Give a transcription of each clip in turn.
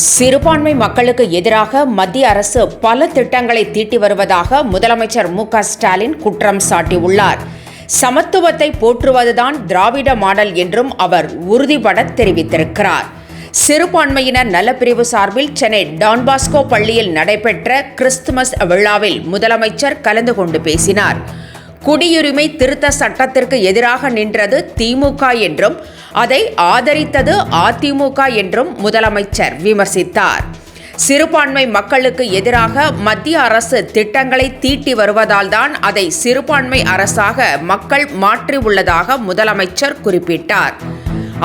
சிறுபான்மை மக்களுக்கு எதிராக மத்திய அரசு பல திட்டங்களை தீட்டி வருவதாக முதலமைச்சர் மு.க.ஸ்டாலின் குற்றம் சாட்டியுள்ளார். சமத்துவத்தை போற்றுவதுதான் திராவிட மாடல் என்றும் அவர் உறுதிபட தெரிவித்திருக்கிறார். சிறுபான்மையினர் நலப்பிரிவு சார்பில் சென்னை டான்பாஸ்கோ பள்ளியில் நடைபெற்ற கிறிஸ்துமஸ் விழாவில் முதலமைச்சர் கலந்து கொண்டு பேசினார். குடியுரிமை திருத்த சட்டத்திற்கு எதிராக நின்றது திமுக என்றும் அதை ஆதரித்தது அதிமுக என்றும் முதலமைச்சர் விமர்சித்தார். சிறுபான்மை மக்களுக்கு எதிராக மத்திய அரசு திட்டங்களை தீட்டி வருவதால் தான் அதை சிறுபான்மை அரசாக மக்கள் மாற்றியுள்ளதாக முதலமைச்சர் குறிப்பிட்டார்.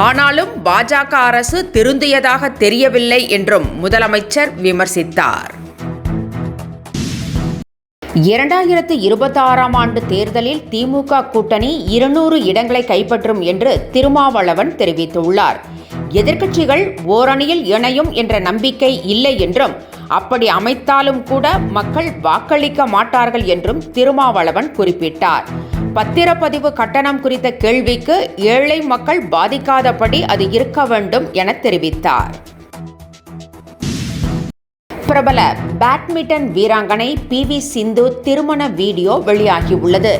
ஆனாலும் பாஜக அரசு திருந்தியதாக தெரியவில்லை என்றும் முதலமைச்சர் விமர்சித்தார். 2026ஆம் ஆண்டு தேர்தலில் திமுக கூட்டணி 200 இடங்களை கைப்பற்றும் என்று திருமாவளவன் தெரிவித்துள்ளார். எதிர்க்கட்சிகள் ஓரணியில் இணையும் என்ற நம்பிக்கை இல்லை என்றும் அப்படி அமைத்தாலும் கூட மக்கள் வாக்களிக்க மாட்டார்கள் என்றும் திருமாவளவன் குறிப்பிட்டார். பத்திரப்பதிவு கட்டணம் குறித்த கேள்விக்கு ஏழை மக்கள் பாதிக்காதபடி அது இருக்க வேண்டும் என தெரிவித்தார். பிரபல பேட்மிண்டன் வீராங்கனை பி.வி. சிந்து திருமண வீடியோ வெளியாகியுள்ளது.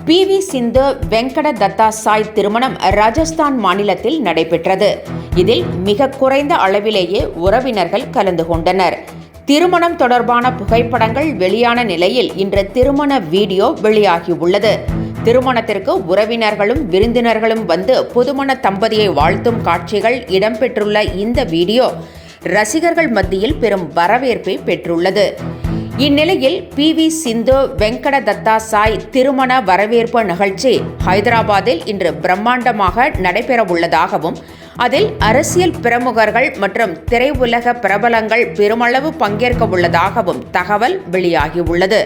பி.வி. சிந்து வெங்கட தத்தா சாய் திருமணம் ராஜஸ்தான் மாநிலத்தில் நடைபெற்றது. இதில் மிக குறைந்த அளவிலேயே உறவினர்கள் கலந்து கொண்டனர். திருமணம் தொடர்பான புகைப்படங்கள் வெளியான நிலையில் இன்று திருமண வீடியோ வெளியாகியுள்ளது. திருமணத்திற்கு உறவினர்களும் விருந்தினர்களும் வந்து புதுமண தம்பதியை வாழ்த்தும் காட்சிகள் இடம்பெற்றுள்ள இந்த வீடியோ ரசிகர்கள் மத்தியில் பெரும் வரவேற்பை பெற்றுள்ளது. இந்நிலையில் பி.வி. சிந்து வெங்கட தத்தா சாய் திருமண வரவேற்பு நிகழ்ச்சி ஹைதராபாத்தில் இன்று பிரம்மாண்டமாக நடைபெறவுள்ளதாகவும் அதில் அரசியல் பிரமுகர்கள் மற்றும் திரையுலக பிரபலங்கள் பெருமளவு பங்கேற்க உள்ளதாகவும் தகவல் வெளியாகியுள்ளது.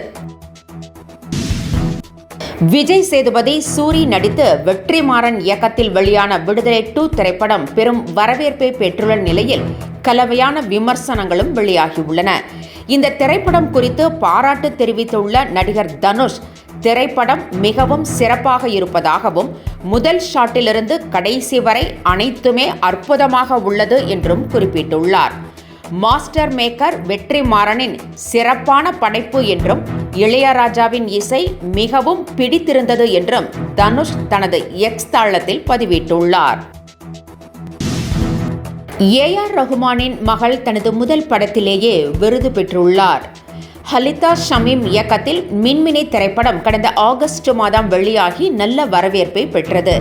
விஜய் சேதுபதி சூரி நடித்து வெற்றிமாறன் இயக்கத்தில் வெளியான விடுதலை 2 திரைப்படம் பெரும் வரவேற்பை பெற்றுள்ள நிலையில் கலவையான விமர்சனங்களும் வெளியாகியுள்ளன. இந்த திரைப்படம் குறித்து பாராட்டு தெரிவித்துள்ள நடிகர் தனுஷ், திரைப்படம் மிகவும் சிறப்பாக இருப்பதாகவும் முதல் ஷாட்டிலிருந்து கடைசி வரை அனைத்துமே அற்புதமாக உள்ளது என்றும் குறிப்பிட்டுள்ளார். மாஸ்டர் மேக்கர் வெற்றிமாறனின் சிறப்பான படைப்பு என்றும் இளையராஜாவின் இசை மிகவும் பிடித்திருந்தது என்றும் தனுஷ் தனது எக்ஸ் தளத்தில் பதிவிட்டுள்ளார். ஏ.ஆர். ரகுமானின் மகள் தனது முதல் படத்திலேயே விருது பெற்றுள்ளார். ஹலிதா ஷமீம் இயக்கத்தில் மின்மினி திரைப்படம் கடந்த ஆகஸ்ட் மாதம் வெளியாகி நல்ல வரவேற்பை பெற்றது.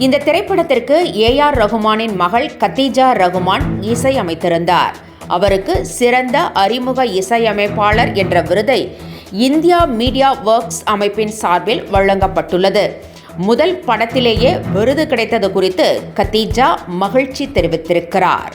இந்த திரைப்படத்திற்கு ஏ.ஆர். ரகுமானின் மகள் கத்தீஜா ரகுமான் இசையமைத்திருந்தார். அவருக்கு சிறந்த அறிமுக இசையமைப்பாளர் என்ற விருதை இந்தியா மீடியா ஒர்க்ஸ் அமைப்பின் சார்பில் வழங்கப்பட்டுள்ளது. முதல் படத்திலேயே விருது கிடைத்தது குறித்து கத்தீஜா மகிழ்ச்சி தெரிவித்திருக்கிறார்.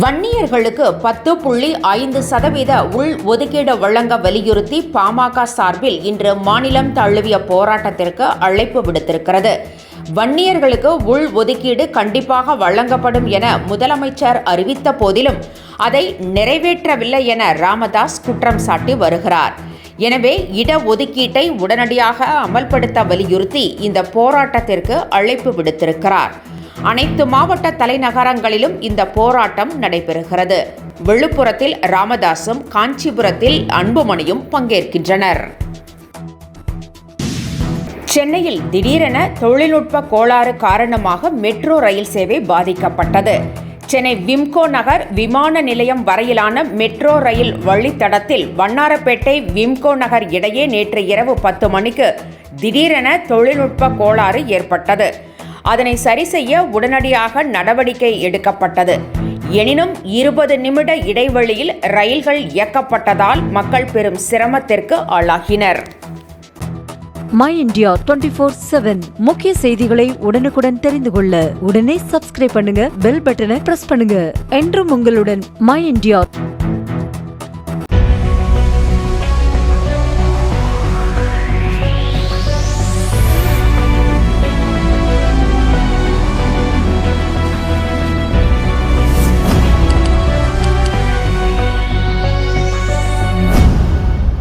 வன்னியர்களுக்கு 10.5% உள் ஒதுக்கீடு வழங்க வலியுறுத்தி பாமக சார்பில் இன்று மாநிலம் தழுவிய போராட்டத்திற்கு அழைப்பு விடுத்திருக்கிறது. வன்னியர்களுக்கு உள் ஒதுக்கீடு கண்டிப்பாக வழங்கப்படும் என முதலமைச்சர் அறிவித்த போதிலும் அதை நிறைவேற்றவில்லை என ராமதாஸ் குற்றம் சாட்டி வருகிறார். எனவே இடஒதுக்கீட்டை உடனடியாக அமல்படுத்த வலியுறுத்தி இந்த போராட்டத்திற்கு அழைப்பு விடுத்திருக்கிறார். அனைத்து மாவட்ட தலைநகரங்களிலும் இந்த போராட்டம் நடைபெறுகிறது. விழுப்புரத்தில் ராமதாசும் காஞ்சிபுரத்தில் அன்புமணியும் பங்கேற்கின்றனர். சென்னையில் திடீரென தொழில்நுட்ப கோளாறு காரணமாக மெட்ரோ ரயில் சேவை பாதிக்கப்பட்டது. சென்னை விம்கோ நகர் விமான நிலையம் வரையிலான மெட்ரோ ரயில் வழித்தடத்தில் வண்ணாரப்பேட்டை விம்கோ நகர் இடையே நேற்று இரவு 10 மணிக்கு திடீரென தொழில்நுட்ப கோளாறு ஏற்பட்டது. அதனை சரி செய்ய உடனடியாக நடவடிக்கை எடுக்கப்பட்டது. எனினும் 20 நிமிட இடைவெளியில் ரயில்கள் இயக்கப்பட்டதால் மக்கள் பெரும் சிரமத்திற்கு ஆளாகினர். மை இந்தியா 24/7 முக்கிய செய்திகளை உடனுக்குடன் தெரிந்து கொள்ள உடனே சப்ஸ்கிரைப் பண்ணுங்க, பெல் பட்டனை பிரஸ் பண்ணுங்க. என்றும் உங்களுடன் மை இந்தியா.